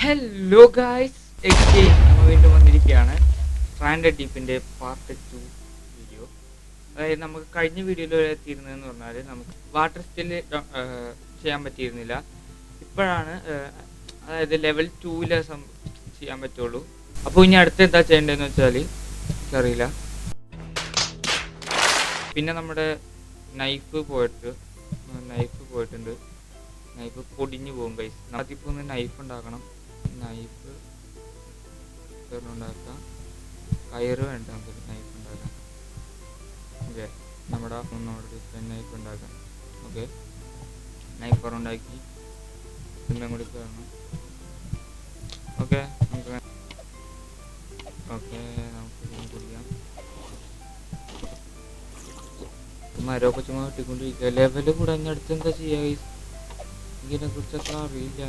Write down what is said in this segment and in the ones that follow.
Hello guys, again നമ്മൾ വീണ്ടും വന്നിരിക്കുകയാണ് സ്ട്രാൻഡഡ് ഡീപ്പിൻ്റെ പാർട്ട് 2 വീഡിയോ. അതായത് നമുക്ക് കഴിഞ്ഞ വീഡിയോയിൽ എത്തിയിരുന്നതെന്ന് പറഞ്ഞാൽ നമുക്ക് വാട്ടർ സ്റ്റില് ചെയ്യാൻ പറ്റിയിരുന്നില്ല. ഇപ്പോഴാണ് അതായത് ലെവൽ 2 ചെയ്യാൻ പറ്റുള്ളൂ. അപ്പോൾ ഇനി അടുത്ത് എന്താ ചെയ്യേണ്ടതെന്ന് വെച്ചാൽ അറിയില്ല. പിന്നെ നമ്മുടെ നൈഫ് പോയിട്ടുണ്ട്. നൈഫ് പൊടിഞ്ഞു പോകും ഗൈസ്. അതിപ്പോൾ ഒന്ന് നൈഫ് ഉണ്ടാക്കണം. നൈഫ് ഉണ്ടാക്കാം. കയറ് വേണ്ട നമുക്ക് നൈഫ് ഉണ്ടാക്കാം. ഓക്കെ, നമ്മുടെ നൈഫ് ഉണ്ടാക്കാം. ഓക്കെ, നൈഫ് ഉണ്ടാക്കി പിന്നെ കൂടി കയറണം. ഓക്കെ, നമുക്ക് കുടിക്കാം. മരമൊക്കെ ചുമ്മാ കിട്ടിക്കൊണ്ടിരിക്കുക. ലെവല് കൂടെ അടുത്ത് എന്താ ചെയ്യുക ഗൈസ്? ഇതിനെ കുറിച്ചൊക്കെ അറിയില്ല.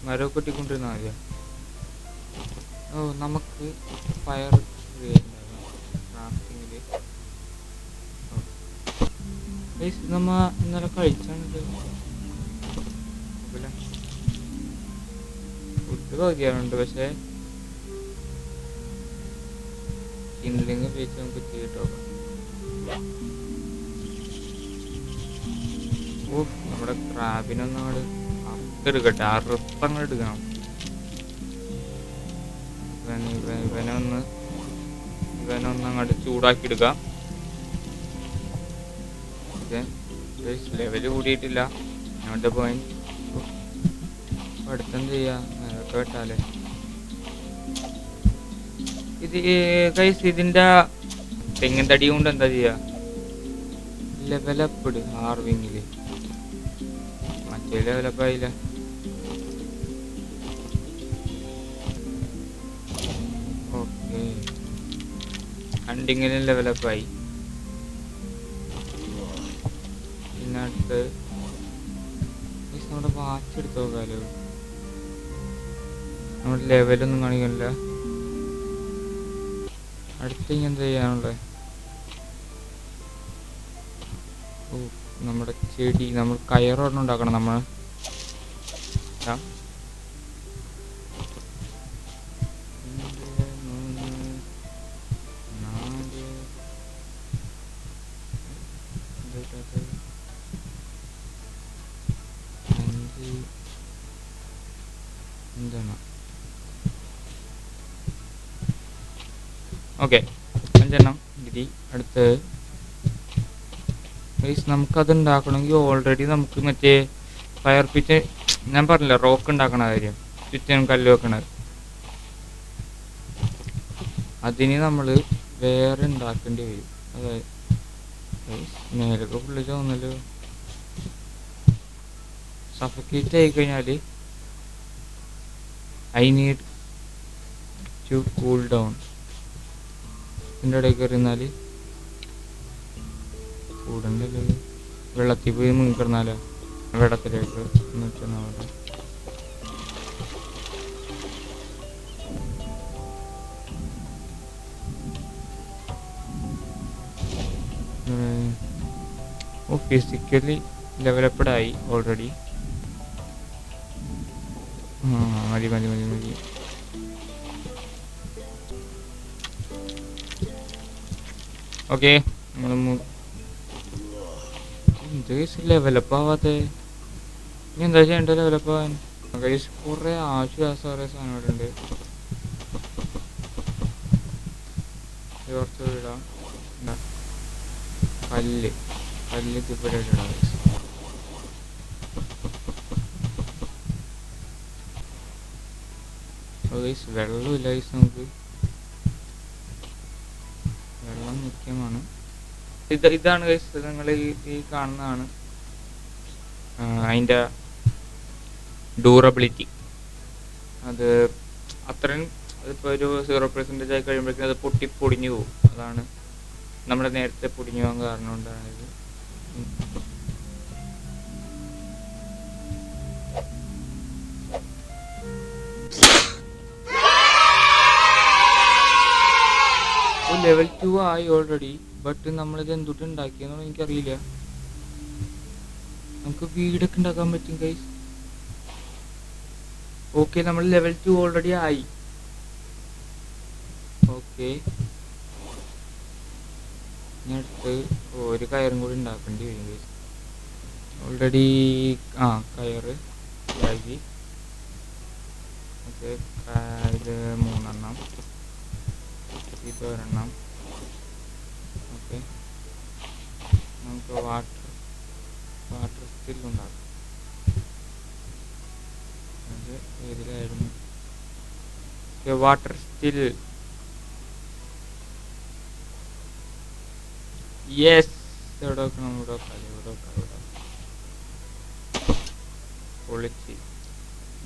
മരമൊക്കെ കിട്ടിക്കൊണ്ടിരുന്നാൽ മതിയോ? നമുക്ക് ഫയർ ക്രാഫ്റ്റിങ്ങില് നമ്മ ഇന്നലെ കഴിച്ചാണിത്. ഫുഡ് പകുതിയാറുണ്ട്, പക്ഷേ കിൻഡ്ലിങ് ഉപയോഗിച്ച് നമുക്ക് ചെയ്തിട്ട് നോക്കാം. നമ്മുടെ ക്രാബിനൊന്നും അങ്ങോട്ട് അറുത്തെടുക്കട്ടെ, അറുത്തങ്ങോട്ട് എടുക്കണം. ഇവനൊന്ന് അങ്ങോട്ട് ചൂടാക്കി എടുക്കാം. ഓക്കെ, ലെവല് കൂടിയിട്ടില്ല. അങ്ങോട്ട് പോയിന്റ് അടുത്തെന്ത് ചെയ്യാം? അതൊക്കെ വെട്ടാലേ. ഇത് കൈസ് ഇതിൻ്റെ തെങ്ങിൻ തടി കൊണ്ട് എന്താ ചെയ്യാ? ലെവലപ്പ് ഇട് ഹാർവിങ്ങില്. മറ്റേ ലെവലപ്പ് ആയില്ല. ഓക്കെ, ഹണ്ടിങ്ങിലും ലെവലപ്പായി. പിന്നെ അടുത്ത് നമ്മുടെ വാച്ച് എടുത്ത് നോക്കാലോ. നമ്മുടെ ലെവലൊന്നും കാണിക്കണില്ല. അടുത്ത് ഇനി എന്താ ചെയ്യാനുള്ളത്? നമ്മുടെ ചെടി, നമ്മൾ കയറൊരെണ്ണം ഉണ്ടാക്കണം. നമ്മൾ ഓക്കെ, 5 ഗിരി. അടുത്ത് നമുക്കത് ഉണ്ടാക്കണമെങ്കിൽ ഓൾറെഡി നമുക്ക് മറ്റേ ഫയർ പിറ്റ്, ഞാൻ പറഞ്ഞില്ല റോക്ക് ഉണ്ടാക്കണ കാര്യം, ചുറ്റും കല്ല് വെക്കണത്. അതിന് നമ്മൾ വേറെ ഉണ്ടാക്കേണ്ടി വരും. അതായത് മേലൊക്കെ ഫുള്ള് തോന്നല്ലോ. സഫക്കേറ്റ് ആയിക്കഴിഞ്ഞാൽ I need to cool down. ഇതിൻ്റെ ഇടയിൽ കയറിയിരുന്നാൽ കൂടണ്ടല്ലോ. വെള്ളത്തിൽ പോയി മുങ്ങിക്കിടന്നാലോ? വെള്ളത്തിലേക്ക് ഫിസിക്കലി ഡെവലപ്ഡ് ആയി ഓൾറെഡി. മതി. ഓക്കെ, ലെവലപ്പ് ആവാതെ ഇനി എന്താ ചെയ്യേണ്ട? ലെവലപ്പ് ആവാൻ കുറെ ആവശ്യമില്ലാത്ത കുറെ സാധനങ്ങളുണ്ട്. കുറച്ച് ഇടാം. കല്ല് ഇതുപോലെ ഇടാം. വെള്ളമില്ല. നമുക്ക് വെള്ളം മുഖ്യമാണ്. ഇതാണ് നിങ്ങൾ ഈ കാണുന്നതാണ് അതിൻ്റെ ഡ്യൂറബിലിറ്റി. അത് അത്രയും അതിപ്പോൾ ഒരു 0% ആയി കഴിയുമ്പോഴേക്കും അത് പൊടിഞ്ഞു പോകും. അതാണ് നമ്മുടെ നേരത്തെ പൊടിഞ്ഞു പോകാൻ കാരണം ഉണ്ടായത്. ലെവൽ 2 ആയി ഓൾറെഡി. ബട്ട് നമ്മളിത് എന്തുട്ട് ഉണ്ടാക്കിയെന്നാണ് എനിക്കറിയില്ല. നമുക്ക് വീടൊക്കെ ഉണ്ടാക്കാൻ പറ്റും ഗൈസ്. ഓക്കെ, നമ്മൾ ലെവൽ 2 ഓൾറെഡി ആയി. ഓക്കെ, ഇനി അടുത്ത് ഒരു കയറും കൂടി ഉണ്ടാക്കേണ്ടി വരും. ഓൾറെഡി കയറ് ആക്കി. ഓക്കെ, ഇത് 3 ഇത് ഒരെണ്ണം. ഓക്കെ, നമുക്ക് വാട്ടർ സ്റ്റില്ലുണ്ടാക്കാം. അത് ഏതിലായിരുന്നു? Water still. യെസ്, എവിടെ വെക്കണം? ഇവിടെ വെക്കാം. പൊളിച്ച്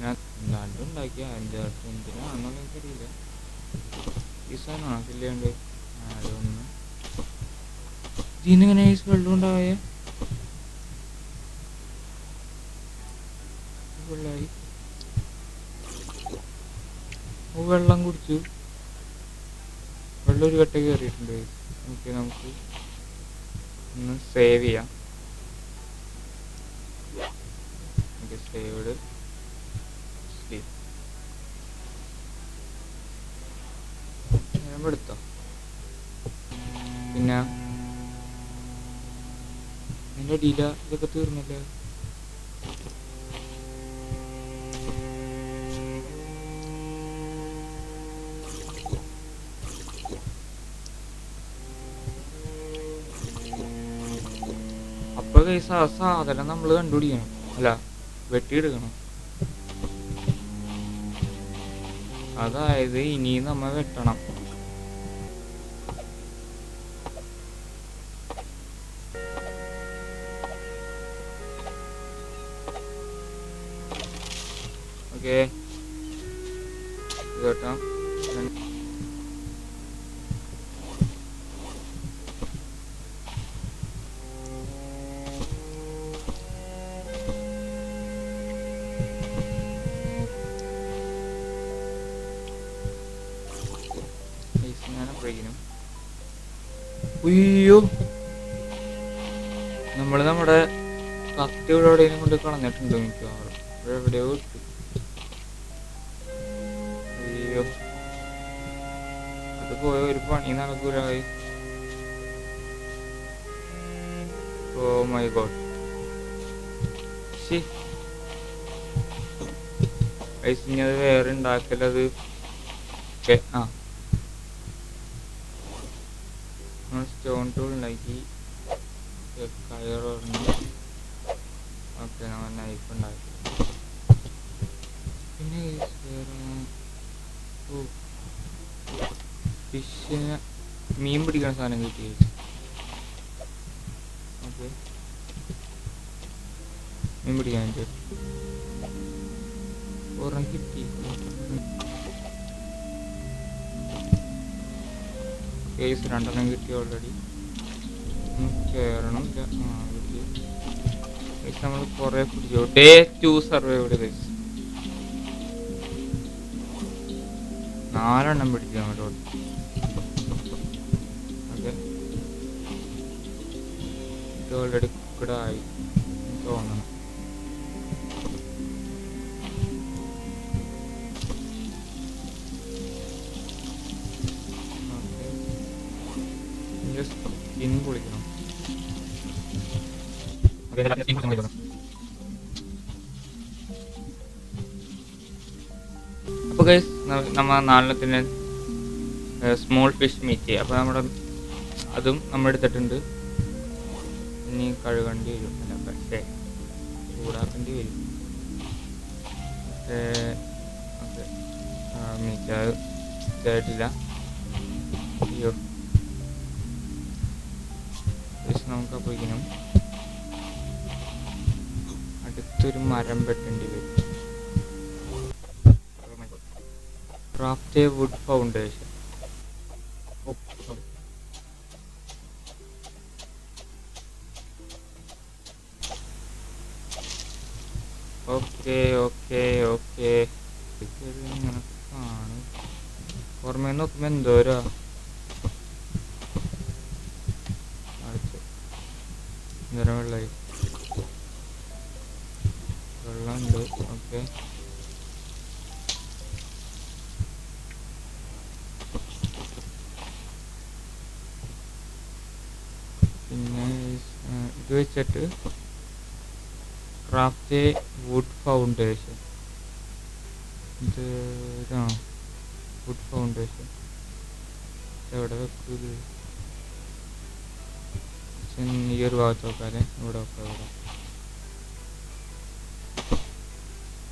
ഞാൻ രണ്ടും ഉണ്ടാക്കിയ 5 എന്തിനാണെന്നുള്ള എനിക്കറിയില്ല. ഈ സാധനമാണോ കില്ലേണ്ട്? അതൊന്ന് ഇതിന്നിങ്ങനെ ഈ വെള്ളം ഉണ്ടായേ വെള്ളമായി. വെള്ളം കുടിച്ചു. വെള്ളം ഒരു കട്ട കയറിയിട്ടുണ്ട്. ഓക്കെ, നമുക്ക് ഒന്ന് സേവ് ചെയ്യാം. Okay, saved sleep. എടുത്തോ. പിന്നെ എൻ്റെ അടിയില ഇതൊക്കെ തീർന്നല്ലേ? അപ്പൊ സാധനം നമ്മൾ കണ്ടുപിടിക്കണം, അല്ല വെട്ടിയെടുക്കണം. അതായത് ഇനിയും നമ്മ വെട്ടണം. ഓക്കെ, കേട്ടോ. അയ്യോ, നമ്മുടെ കത്തി ഇവിടെ എവിടെയും കൊണ്ട് കളഞ്ഞിട്ടുണ്ടോ? മിക്കവാറും ഇവിടെ എവിടെയോ ഇട്ടു. അയ്യോ, അത് പോയ ഒരു പണി നടക്കൂലായി. Oh my God. ഇനി അത് വേറെ ഉണ്ടാക്കലത്. സ്റ്റോൺ ടൂൾ ഉണ്ടാക്കി, കയറൊരെണ്ണം. ഓക്കെ, നമ്മൾ നൈഫ് ഉണ്ടാക്കി. പിന്നെ ഫിഷിന് മീൻ പിടിക്കുന്ന സാധനം കിട്ടി. ഓക്കെ, മീൻ പിടിക്കാൻ ഒരെണ്ണം കിട്ടി. കേസ് 2 കിട്ടി ഓൾറെഡി. കയറണം. നമ്മൾ കുറെ പിടിച്ചു. Day 2 survived guys. 4 പിടിച്ചു അങ്ങോട്ട്. ഓക്കെ, ഇത് ഓൾറെഡി കുക്കഡ് ആയി തോന്നണം. സ്കിൻ പൊളിക്കണം. അപ്പോൾ ഗൈസ്, നമ്മൾ 4 സ്മോൾ ഫിഷ് മീറ്റ്. അപ്പോൾ അതും നമ്മൾ എടുത്തിട്ടുണ്ട്. ഇനി കഴുകേണ്ടി വരും, അല്ല പക്ഷേ ചൂടാക്കേണ്ടി വരും. ഓക്കെ, മീറ്റ് ആയിട്ടില്ല. അയ്യോ, നമുക്ക് അപ്പോഴേക്കും അടുത്തൊരു മരം വെട്ടേണ്ടി വരും. Craft wood foundation. Okay okay okay, ആണ് ഓർമ്മ നോക്കുമ്പോ എന്തോരാ വെള്ളമായി. വെള്ളമുണ്ട്. ഓക്കെ, വെച്ചിട്ട് ക്രാഫ്റ്റ് വുഡ് ഫൗണ്ടേഷൻ. ഇത് വുഡ് ഫൗണ്ടേഷൻ എവിടെ വെക്കൂത്? ഈ ഒരു ഭാഗത്ത് വെക്കാല്ലേ, ഇവിടെ വെക്കാം. ഇവിടെ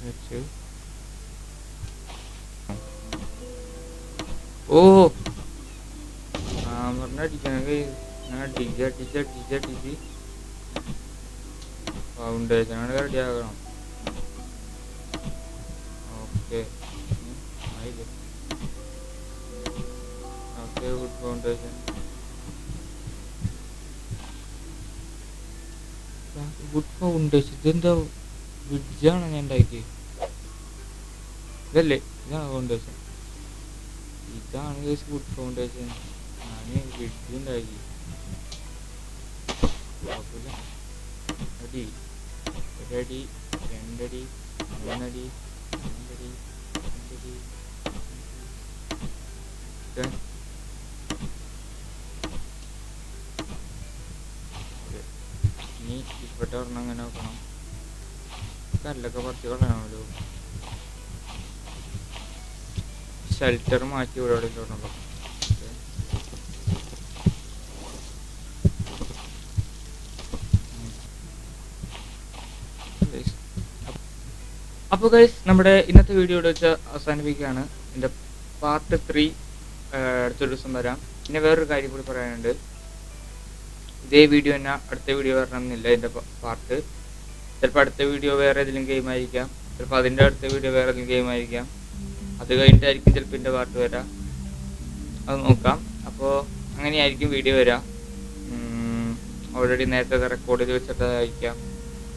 വെച്ച് ഓ പറഞ്ഞടിക്കണെങ്കിൽ ഡിജി ഫൗണ്ടേഷൻ റെഡി ആകണം. ഓക്കെ ആയില്ലേ? ഓക്കെ വുഡ് ഫൗണ്ടേഷൻ ഇതെന്താ ബ്രിഡ്ജാണ് ഞാൻ ഉണ്ടാക്കി? ഇതല്ലേ, ഇതാണ് ഫൗണ്ടേഷൻ. ഇതാണ് വുഡ് ഫൗണ്ടേഷൻ. ഞാൻ ബ്രിഡ്ജ് ഉണ്ടാക്കി. കുഴപ്പമില്ല. അടി ഒരടി, രണ്ടടി, മൂന്നടി, നാലടി, അഞ്ചടി. ഇനി ഇവിടെ ഒരെണ്ണം അങ്ങനെ നോക്കണം. കല്ലൊക്കെ പറിച്ച് കളയണമല്ലോ. ഷെൽട്ടർ മാറ്റി ഇവിടെ ഇടണല്ലോ. അപ്പോൾ ഗൈസ്, നമ്മുടെ ഇന്നത്തെ വീഡിയോ ഇവിടെ വെച്ച് അവസാനിപ്പിക്കുകയാണ്. എൻ്റെ പാർട്ട് 3 അടുത്തൊരു ദിവസം വരാം. പിന്നെ വേറൊരു കാര്യം കൂടി പറയാനുണ്ട്. ഇതേ വീഡിയോ തന്നെ അടുത്ത വീഡിയോ വരണമെന്നില്ല. എൻ്റെ പാർട്ട് ചിലപ്പോൾ അടുത്ത വീഡിയോ വേറെ ഏതെങ്കിലും ഗെയിം ആയിരിക്കാം, ചിലപ്പോൾ അതിൻ്റെ അടുത്ത വീഡിയോ വേറെ ഏതെങ്കിലും ഗെയിം ആയിരിക്കാം. അത് കഴിഞ്ഞിട്ടായിരിക്കും ചിലപ്പോൾ എൻ്റെ പാർട്ട് വരാം. അത് നോക്കാം. അപ്പോൾ അങ്ങനെയായിരിക്കും വീഡിയോ വരാം. ഓൾറെഡി നേരത്തെ റെക്കോർഡ് ചെയ്ത് വെച്ചിട്ടായിരിക്കാം.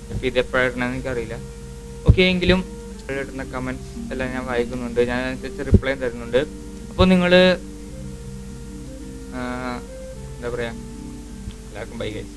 ചിലപ്പോൾ ഇതെപ്പോഴായിട്ടാണെന്ന് എനിക്കറിയില്ല. ഓക്കെ, എങ്കിലും ഇടുന്ന കമൻറ്റ്സ് എല്ലാം ഞാൻ വായിക്കുന്നുണ്ട്. ഞാൻ അതിനനുസരിച്ച് റിപ്ലൈ തരുന്നുണ്ട്. അപ്പോൾ നിങ്ങൾ എന്താ പറയുക, എല്ലാവർക്കും ബൈ ഗൈസ്.